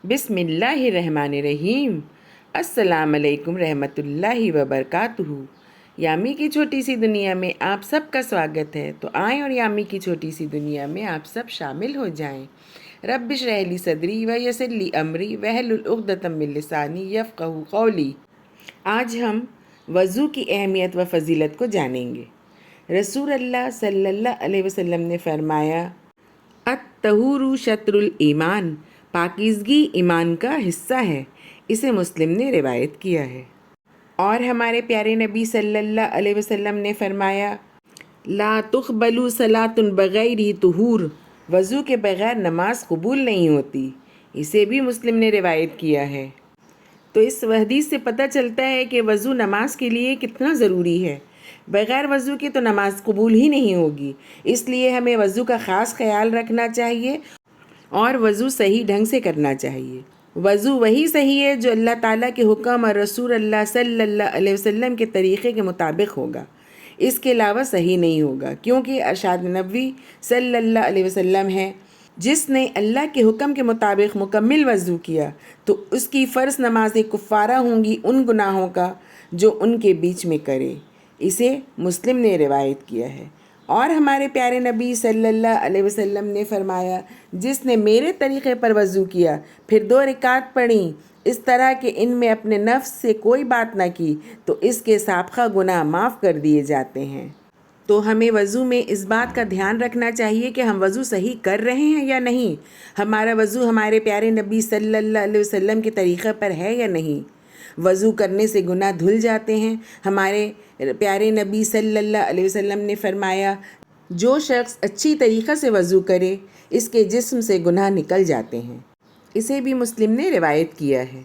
बिस्म बिस्मिल्लाहिर्रहमानिर्रहीम। अस्सलाम अलैकुम रहमतुल्लाहि व बरकातुहू। यामी की छोटी सी दुनिया में आप सबका स्वागत है। तो आएँ और यामी की छोटी सी दुनिया में आप सब शामिल हो जाएं। रब्बिश रहली सदरी व यस्सिर ली अमरी वहलुल उक़दतम मिन लिसानी यफ़क़हू क़ौली। आज हम वज़ू की अहमियत व फ़जीलत को जानेंगे। रसूल अल्लाह सल्लल्लाहु अलैहि वसल्लम ने फरमाया, अत-तहूरु शत्रुल ईमान, पाकीज़गी ईमान का हिस्सा है। इसे मुस्लिम ने रिवायत किया है। और हमारे प्यारे नबी सल्लल्लाहु अलैहि वसल्लम ने फरमाया, ला तुक़बलु सलातुन बग़ैरि तुहूर, वज़ू के बग़ैर नमाज कबूल नहीं होती। इसे भी मुस्लिम ने रिवायत किया है। तो इस हदीस से पता चलता है कि वज़ू नमाज के लिए कितना ज़रूरी है। बग़ैर वज़ू के तो नमाज कबूल ही नहीं होगी। इसलिए हमें वज़ू का ख़ास ख्याल रखना चाहिए और वज़ू सही ढंग से करना चाहिए। वज़ू वही सही है जो अल्लाह ताला के हुक्म और रसूल अल्लाह सल्लल्लाहु अलैहि वसल्लम के तरीक़े के मुताबिक होगा। इसके अलावा सही नहीं होगा, क्योंकि अरशाद नबवी सल्लल्लाहु अलैहि वसल्लम है, जिसने अल्लाह के हुक्म के मुताबिक मुकम्मल वज़ू किया तो उसकी फ़र्ज़ नमाज़ें कुफ़ारा होंगी उन गुनाहों का जो उनके बीच में करे। इसे मुस्लिम ने रिवायत किया है। और हमारे प्यारे नबी सल्लल्लाहु अलैहि वसल्लम ने फरमाया, जिसने मेरे तरीक़े पर वज़ू किया फिर 2 रकात पढ़ी इस तरह कि इनमें अपने नफ्स से कोई बात ना की तो इसके साबक़ा गुनाह माफ़ कर दिए जाते हैं। तो हमें वज़ू में इस बात का ध्यान रखना चाहिए कि हम वज़ू सही कर रहे हैं या नहीं, हमारा वज़ू हमारे प्यारे नबी सल्लल्लाहु अलैहि वसल्लम के तरीक़े पर है या नहीं। वज़ू करने से गुनाह धुल जाते हैं। हमारे प्यारे नबी सल्लल्लाहु अलैहि वसल्लम ने फरमाया, जो शख्स अच्छी तरीक़े से वज़ू करे इसके जिस्म से गुनाह निकल जाते हैं। इसे भी मुस्लिम ने रिवायत किया है।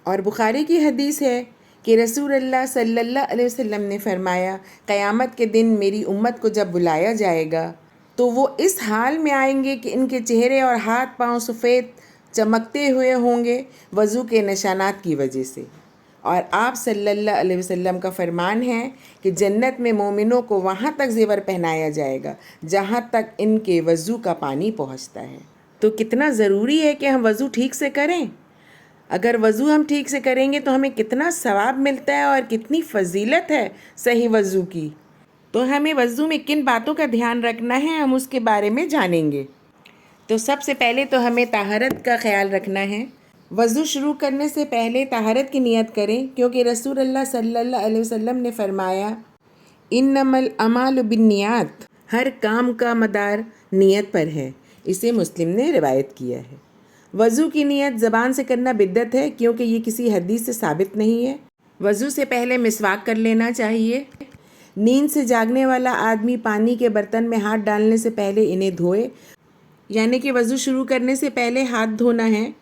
और बुखारी की हदीस है कि रसूल अल्लाह सल्लल्लाहु अलैहि वसल्लम ने फरमाया, क़यामत के दिन मेरी उम्मत को जब बुलाया जाएगा तो वो इस हाल में आएंगे कि इनके चेहरे और हाथ पाँव सफ़ेद चमकते हुए होंगे वज़ू के निशानात की वजह से। और आप सल्लल्लाहु अलैहि वसल्लम का फरमान है कि जन्नत में मोमिनों को वहाँ तक ज़ेवर पहनाया जाएगा जहाँ तक इनके वज़ू का पानी पहुँचता है। तो कितना ज़रूरी है कि हम वज़ू ठीक से करें। अगर वज़ू हम ठीक से करेंगे तो हमें कितना सवाब मिलता है और कितनी फ़जीलत है सही वज़ू की। तो हमें वज़ू में किन बातों का ध्यान रखना है, हम उसके बारे में जानेंगे। तो सबसे पहले तो हमें तहारत का ख्याल रखना है। वज़ू शुरू करने से पहले तहारत की नियत करें, क्योंकि रसूल अल्लाह सल्लल्लाहु अलैहि वसल्लम ने फरमाया, इन्नमल अमालु बिन्नियात, हर काम का मदार नियत पर है। इसे मुस्लिम ने रिवायत किया है। वज़ू की नियत ज़बान से करना बिद्दत है, क्योंकि ये किसी हदीस से साबित नहीं है। वज़ू से पहले मिसवाक कर लेना चाहिए। नींद से जागने वाला आदमी पानी के बर्तन में हाथ डालने से पहले इन्हें धोए, यानी कि वज़ू शुरू करने से पहले हाथ धोना है,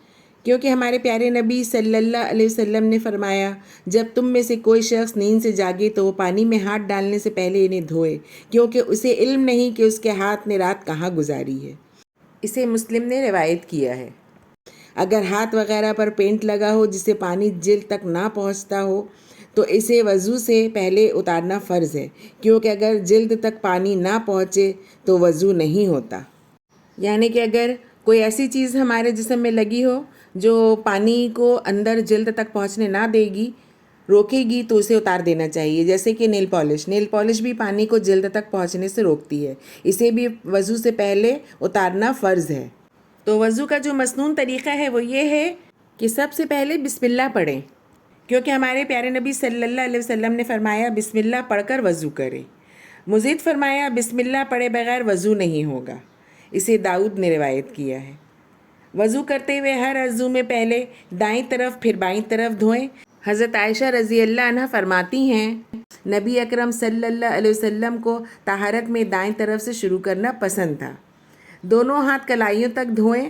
क्योंकि हमारे प्यारे नबी सल्लल्लाहु अलैहि वसल्लम ने फरमाया, जब तुम में से कोई शख्स नींद से जागे तो वो पानी में हाथ डालने से पहले इन्हें धोए, क्योंकि उसे इल्म नहीं कि उसके हाथ ने रात कहाँ गुजारी है। इसे मुस्लिम ने रिवायत किया है। अगर हाथ वगैरह पर पेंट लगा हो जिससे पानी जिल्द तक ना पहुंचता हो तो इसे वज़ू से पहले उतारना फ़र्ज़ है, क्योंकि अगर जिल्द तक पानी ना पहुंचे तो वज़ू नहीं होता। यानी कि अगर कोई ऐसी चीज़ हमारे जिस्म में लगी हो जो पानी को अंदर जिल्द तक पहुंचने ना देगी, रोकेगी, तो उसे उतार देना चाहिए। जैसे कि नेल पॉलिश भी पानी को जिल्द तक पहुंचने से रोकती है। इसे भी वज़ू से पहले उतारना फ़र्ज़ है। तो वज़ू का जो मसनून तरीक़ा है वो ये है कि सबसे पहले बिस्मिल्लाह पढ़ें, क्योंकि हमारे प्यारे नबी सल्लल्लाहु अलैहि वसल्लम ने फरमाया, बिस्मिल्लाह पढ़कर वज़ू करें। मज़ीद फरमाया, बिस्मिल्लाह पढ़े बगैर वज़ू नहीं होगा। इसे दाऊद ने रिवायत किया है। वज़ू करते हुए हर अज़ू में पहले दाईं तरफ फिर बाईं तरफ धोएं। हज़रत आयशा रज़ी अल्लाह अन्हा फरमाती हैं, नबी अकरम सल्लल्लाहु अलैहि वसल्लम को तहारत में दाईं तरफ से शुरू करना पसंद था। दोनों हाथ कलाइयों तक धोएं।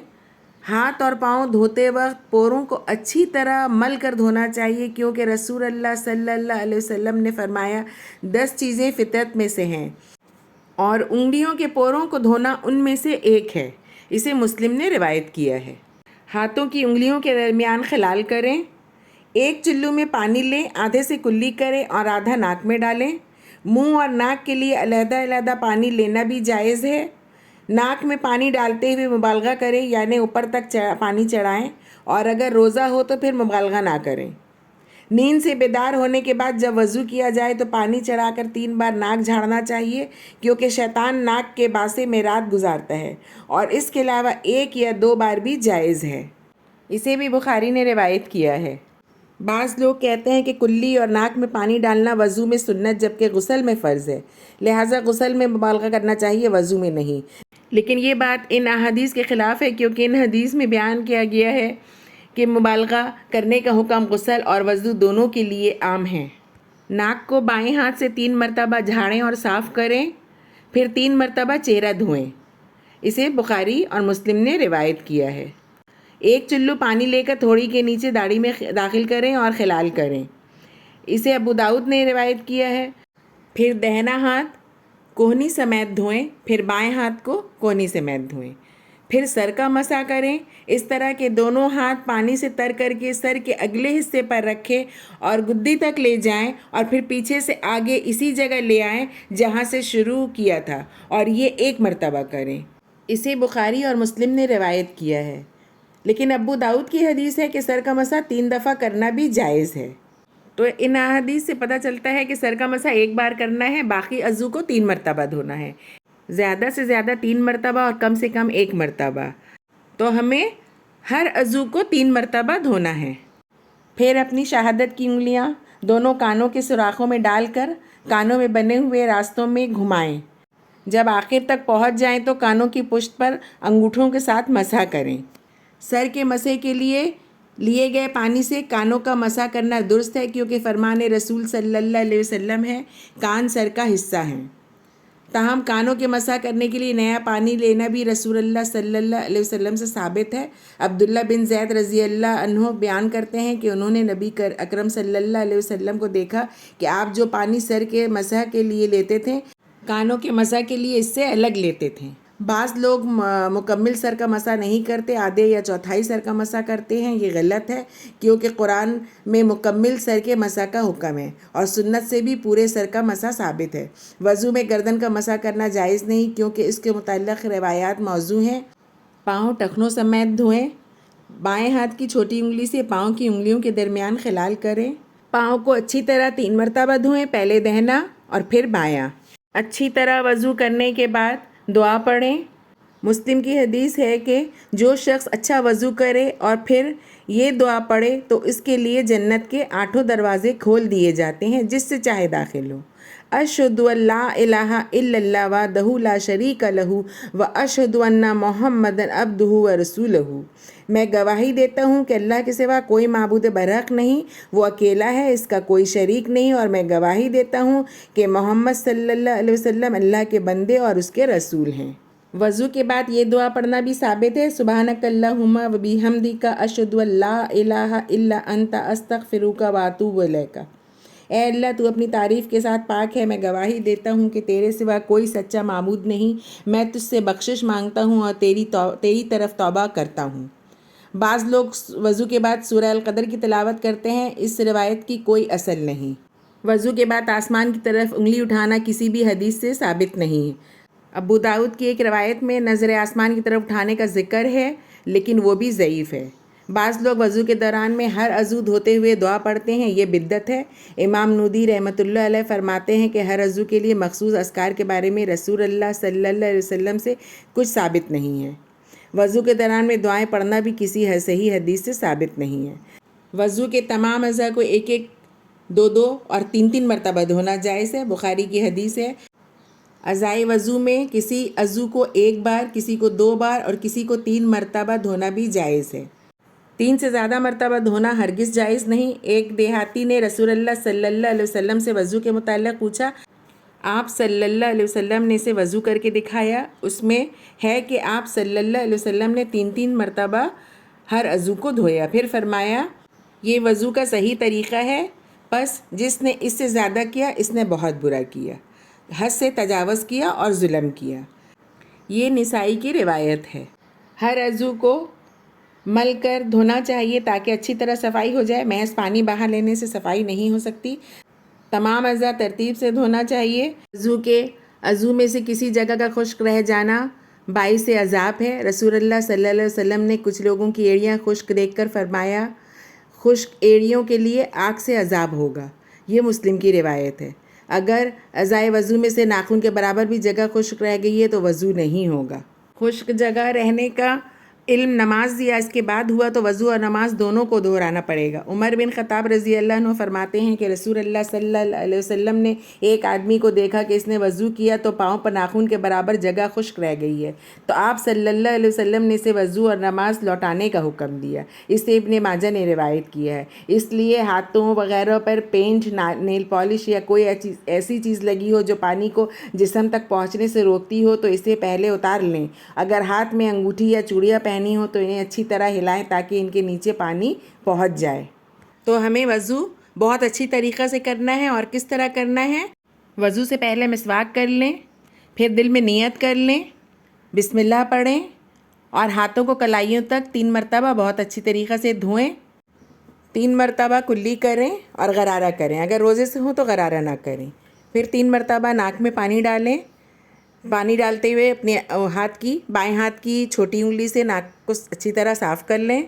हाथ और पाँव धोते वक्त पोरों को अच्छी तरह मल कर धोना चाहिए, क्योंकि रसूल अल्लाह सल्लल्लाहु अलैहि वसल्लम ने फरमाया, 10 चीज़ें फितरत में से हैं और उंगलियों के पोरों को धोना उनमें से एक है। इसे मुस्लिम ने रिवायत किया है। हाथों की उंगलियों के दरमियान खिलाल करें। एक चुल्लू में पानी लें, आधे से कुल्ली करें और आधा नाक में डालें। मुंह और नाक के लिए अलहदा अलहदा पानी लेना भी जायज़ है। नाक में पानी डालते हुए मुबालगा करें, यानी ऊपर तक पानी चढ़ाएं, और अगर रोज़ा हो तो फिर मुबालगा ना करें। नींद से बेदार होने के बाद जब वज़ू किया जाए तो पानी चढ़ाकर 3 बार नाक झाड़ना चाहिए, क्योंकि शैतान नाक के बासे में रात गुजारता है, और इसके अलावा 1 या 2 बार भी जायज़ है। इसे भी बुखारी ने रिवायत किया है। बाज़ लोग कहते हैं कि कुल्ली और नाक में पानी डालना वज़ू में सुन्नत जबकि गुस्ल में फ़र्ज़ है, लिहाजा गुस्ल में मुबालगा करना चाहिए, वज़ू में नहीं। लेकिन ये बात इन अहादीस के ख़िलाफ़ है, क्योंकि इन हदीस में बयान किया गया है कि मुबालगा करने का हुक्म गुस्ल और वज़ू दोनों के लिए आम है। नाक को बाएं हाथ से 3 मरतबा झाड़ें और साफ़ करें, फिर 3 मरतबा चेहरा धोएं। इसे बुखारी और मुस्लिम ने रिवायत किया है। 1 चुल्लू पानी लेकर थोड़ी के नीचे दाढ़ी में दाखिल करें और खिलाल करें। इसे अबू दाऊद ने रिवायत किया है। फिर दाहिना हाथ कोहनी समेत धोएं, फिर बाएं हाथ को कोहनी समेत धोएं। फिर सर का मसा करें। इस तरह के दोनों हाथ पानी से तर करके सर के अगले हिस्से पर रखें और गुद्दी तक ले जाएं, और फिर पीछे से आगे इसी जगह ले आएं जहां से शुरू किया था, और ये 1 मरतबा करें। इसे बुखारी और मुस्लिम ने रिवायत किया है। लेकिन अबू दाऊद की हदीस है कि सर का मसा 3 दफ़ा करना भी जायज़ है। तो इन हदीस से पता चलता है कि सर का मसा 1 बार करना है, बाकी अज़ू को 3 मरतबा धोना है। ज़्यादा से ज़्यादा 3 मरतबा और कम से कम 1 मरतबा। तो हमें हर अज़ू को 3 मरतबा धोना है। फिर अपनी शहादत की उंगलियां दोनों कानों के सुराखों में डालकर कानों में बने हुए रास्तों में घुमाएं। जब आखिर तक पहुंच जाएं तो कानों की पुष्ट पर अंगूठों के साथ मसा करें। सर के मसे के लिए गए पानी से कानों का मसा करना दुरुस्त है, क्योंकि फरमाने रसूल सल्लल्लाहु अलैहि वसल्लम है, कान सर का हिस्सा हैं। ताहम कानों के मसा करने के लिए नया पानी लेना भी रसूलुल्लाह सल्लल्लाहु अलैहि वसल्लम से साबित है। अब्दुल्ला बिन ज़ैद रज़ी अल्लाह अन्हु बयान करते हैं कि उन्होंने नबी अकरम सल्लल्लाहु अलैहि वसल्लम को देखा कि आप जो पानी सर के मसा के लिए लेते थे, कानों के मसा के लिए इससे अलग लेते थे। बाज़ लोग मुकम्मिल सर का मसा नहीं करते, आधे या चौथाई सर का मसा करते हैं। ये गलत है, क्योंकि कुरान में मुकम्मिल सर के मसा का हुक्म है, और सुन्नत से भी पूरे सर का मसा साबित है। वज़ू में गर्दन का मसा करना जायज़ नहीं, क्योंकि इसके मुतल्लिक़ रिवायात मौजू हैं। पाँव टखनों समेत धोएं। बाएं हाथ की छोटी उंगली से पाँव की उंगलियों के दरमियान खिलाल करें। पाँव को अच्छी तरह 3 मरतबा धोएं, पहले दाहिना और फिर बायां। अच्छी तरह वज़ू करने के बाद दुआ पढ़ें। मुस्लिम की हदीस है कि जो शख्स अच्छा वज़ू करे और फिर ये दुआ पढ़े तो इसके लिए जन्नत के 8 दरवाज़े खोल दिए जाते हैं, जिससे चाहे दाखिल हो। अशहदु अल्ला इलाहा इल्लल्लाह वहदहु ला शरीका लहू व अशहदु अन्ना मुहम्मदन अब्दुहु व रसूलहु। मैं गवाही देता हूँ कि अल्लाह के सिवा कोई माबूद बरहक नहीं, वो अकेला है, इसका कोई शरीक नहीं, और मैं गवाही देता हूँ कि मोहम्मद सल्लल्लाहु अलैहि वसल्लम अल्लाह के बंदे और उसके रसूल हैं। वज़ू के बाद ये दुआ पढ़ना भी साबित है, सुबहानक अल्लाहुम्मा व बिहम्दिका अशहदु अल्ला इलाहा इल्ला अंता अस्तगफिरुका व अतूबु इलैका। ए अल्लाह, तू अपनी तारीफ़ के साथ पाक है, मैं गवाही देता हूँ कि तेरे सिवा कोई सच्चा माबूद नहीं, मैं तुझसे बख्शिश मांगता हूँ और तेरी तरफ तौबा करता हूँ। बाज़ लोग वज़ू के बाद सूरह अल-क़दर की तिलावत करते हैं। इस रिवायत की कोई असल नहीं। वज़ू के बाद आसमान की तरफ उंगली उठाना किसी भी हदीस से साबित नहीं है। अबू दाऊद की एक रवायत में नज़र आसमान की तरफ उठाने का जिक्र है, लेकिन वो भी ज़ईफ़ है। बाज़ लोग वज़ू के दौरान में हर अज़ू धोते हुए दुआ पढ़ते हैं, ये बिद्दत है। इमाम नूदी रहमतुल्लाह अलैह फरमाते हैं कि हर अज़ू के लिए मखसूस अस्कार के बारे में रसूलुल्लाह सल्लल्लाहु अलैहि वसल्लम से कुछ साबित नहीं है। वज़ू के दौरान में दुआएं पढ़ना भी किसी सही हदीस से साबित नहीं है। वज़ू के तमाम अज़ा को 1-1, 2-2 और 3-3 मरतबा धोना जायज़ है। बुखारी की हदीस है, अज़ाए वज़ू में किसी अज़ू को 1 बार, किसी को 2 बार और किसी को 3 मरतबा धोना भी जायज़ है। 3 से ज़्यादा मरतबा धोना हरगिज़ जायज़ नहीं। एक देहाती ने रसूलुल्लाह सल्लल्लाहु अलैहि वसल्लम से वज़ू के मुताल्लिक़ पूछा। आप सल्लल्लाहु अलैहि वसल्लम ने इसे वज़ू करके दिखाया। उसमें है कि आप सल्लल्लाहु अलैहि वसल्लम ने 3-3 मरतबा हर अज़ू को धोया। फिर फरमाया, ये वज़ू का सही तरीक़ा है, बस जिसने इससे ज़्यादा किया इसने बहुत बुरा किया, हद से तजावज़ किया और जुल्म किया। ये निसाई की रिवायत है। हर अज़ू को मल कर धोना चाहिए ताकि अच्छी तरह सफाई हो जाए। महज पानी बाहर लेने से सफाई नहीं हो सकती। तमाम अज़ा तरतीब से धोना चाहिए। अज़ू में से किसी जगह का खुश्क रह जाना باعث عذاب ہے۔ رسول اللہ صلی اللہ علیہ وسلم نے کچھ لوگوں کی ایڑیاں خشک دیکھ کر فرمایا خشک ایڑیوں کے لیے آگ سے عذاب ہوگا۔ یہ مسلم کی روایت ہے۔ اگر اعضائے وضو میں سے ناخن کے برابر بھی جگہ خشک رہ گئی ہے تو وضو نہیں ہوگا۔ خشک جگہ رہنے کا علم نماز یا اس کے بعد ہوا تو وضو اور نماز دونوں کو دہرانا پڑے گا۔ عمر بن خطاب رضی اللہ عنہ فرماتے ہیں کہ رسول اللہ صلی اللہ علیہ وسلم نے ایک آدمی کو دیکھا کہ اس نے وضو کیا تو پاؤں پر ناخن کے برابر جگہ خشک رہ گئی ہے، تو آپ صلی اللہ علیہ وسلم نے اسے وضو اور نماز لوٹانے کا حکم دیا۔ اسے ابن ماجہ نے روایت کیا ہے۔ اس لیے ہاتھوں وغیرہ پر پینٹ، نیل پالش یا کوئی ایسی چیز لگی ہو جو پانی کو جسم تک پہنچنے سے روکتی ہو تو اسے پہلے اتار لیں۔ اگر ہاتھ میں انگوٹھی یا چوڑیاں پہنی ہو تو انہیں اچھی طرح ہلائیں تاکہ ان کے نیچے پانی پہنچ جائے۔ تو ہمیں وضو بہت اچھی طریقہ سے کرنا ہے۔ اور کس طرح کرنا ہے؟ وضو سے پہلے مسواک کر لیں، پھر دل میں نیت کر لیں، بسم اللہ پڑھیں اور ہاتھوں کو کلائیوں تک 3 مرتبہ بہت اچھی طریقہ سے دھوئیں۔ 3 مرتبہ کلی کریں اور غرارہ کریں۔ اگر روزے سے ہوں تو غرارہ نہ کریں۔ پھر 3 مرتبہ ناک میں پانی ڈالیں۔ پانی ڈالتے ہوئے اپنے بائیں ہاتھ کی چھوٹی انگلی سے ناک کو اچھی طرح صاف کر لیں۔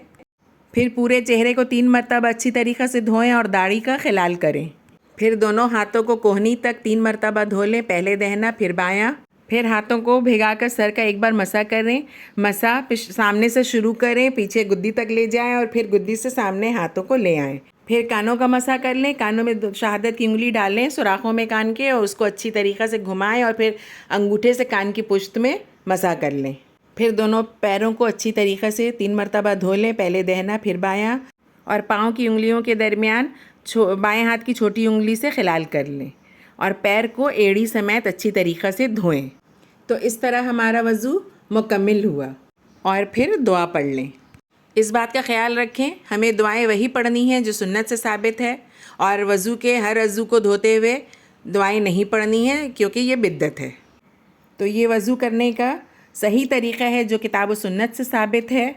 پھر پورے چہرے کو 3 مرتبہ اچھی طریقے سے دھوئیں اور داڑھی کا خلال کریں۔ پھر دونوں ہاتھوں کو کوہنی تک 3 مرتبہ دھو لیں، پہلے دہنا پھر بایاں۔ پھر ہاتھوں کو بھگا کر سر کا ایک بار مسح کریں۔ مسح سامنے سے شروع کریں، پیچھے گدی تک لے جائیں اور پھر گدی سے سامنے ہاتھوں کو لے آئیں۔ پھر کانوں کا مسح کر لیں، کانوں میں شہادت کی انگلی ڈالیں سوراخوں میں کان کے اور اس کو اچھی طریقے سے گھمائیں اور پھر انگوٹھے سے کان کی پشت میں مسح کر لیں۔ پھر دونوں پیروں کو اچھی طریقے سے 3 مرتبہ دھو لیں، پہلے دہنا پھر بایاں، اور پاؤں کی انگلیوں کے درمیان بائیں ہاتھ کی چھوٹی انگلی سے خلال کر لیں اور پیر کو ایڑی سمیت اچھی طریقے سے دھوئیں۔ تو اس طرح ہمارا وضو مکمل ہوا۔ اور پھر دعا پڑھ لیں۔ اس بات کا خیال رکھیں ہمیں دعائیں وہی پڑھنی ہیں جو سنت سے ثابت ہے، اور وضو کے ہر عضو کو دھوتے ہوئے دعائیں نہیں پڑھنی ہیں کیونکہ یہ بدعت ہے۔ تو یہ وضو کرنے کا صحیح طریقہ ہے جو کتاب و سنت سے ثابت ہے۔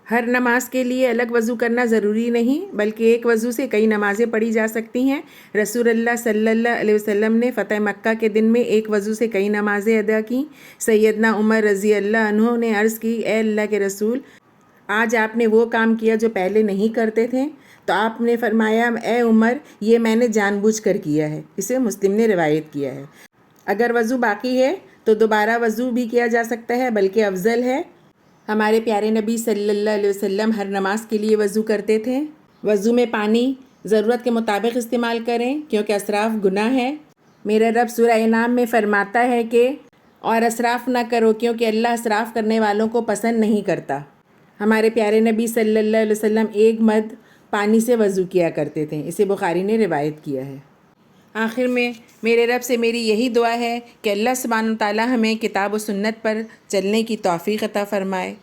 ہر نماز کے لیے الگ وضو کرنا ضروری نہیں بلکہ ایک وضو سے کئی نمازیں پڑھی جا سکتی ہیں۔ رسول اللہ صلی اللہ علیہ وسلم نے فتح مکہ کے دن میں ایک وضو سے کئی نمازیں ادا کیں۔ سیدنا عمر رضی اللہ عنہ نے عرض کی، اے اللہ کے رسول، آج آپ نے وہ کام کیا جو پہلے نہیں کرتے تھے؟ تو آپ نے فرمایا، اے عمر، یہ میں نے جان بوجھ کر کیا ہے۔ اسے مسلم نے روایت کیا ہے۔ اگر وضو باقی ہے تو دوبارہ وضو بھی کیا جا سکتا ہے بلکہ افضل ہے۔ ہمارے پیارے نبی صلی اللہ علیہ وسلم ہر نماز کے لیے وضو کرتے تھے۔ وضو میں پانی ضرورت کے مطابق استعمال کریں کیونکہ اسراف گناہ ہے۔ میرا رب سورہ انعام میں فرماتا ہے کہ اور اسراف نہ کرو کیونکہ اللہ اسراف کرنے والوں کو پسند نہیں کرتا۔ ہمارے پیارے نبی صلی اللہ علیہ وسلم ایک مد پانی سے وضو کیا کرتے تھے۔ اسے بخاری نے روایت کیا ہے۔ آخر میں میرے رب سے میری یہی دعا ہے کہ اللہ سبحانہ وتعالی ہمیں کتاب و سنت پر چلنے کی توفیق عطا فرمائے۔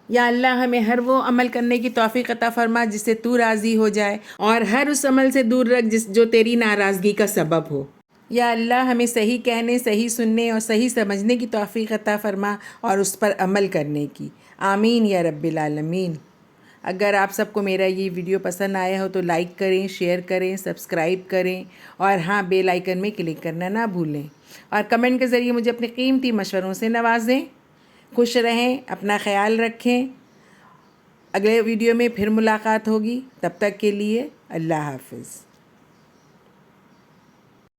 یا اللہ ہمیں ہر وہ عمل کرنے کی توفیق عطا فرما جس سے تو راضی ہو جائے، اور ہر اس عمل سے دور رکھ جو تیری ناراضگی کا سبب ہو۔ یا اللہ ہمیں صحیح کہنے، صحیح سننے اور صحیح سمجھنے کی توفیق عطا فرما اور اس پر عمل کرنے کی۔ آمین یا رب العالمین۔ اگر آپ سب کو میرا یہ ویڈیو پسند آیا ہو تو لائک کریں، شیئر کریں، سبسکرائب کریں اور ہاں بیل آئیکن میں کلک کرنا نہ بھولیں، اور کمنٹ کے ذریعے مجھے اپنے قیمتی مشوروں سے نوازیں۔ خوش رہیں، اپنا خیال رکھیں۔ اگلے ویڈیو میں پھر ملاقات ہوگی، تب تک کے لیے اللہ حافظ۔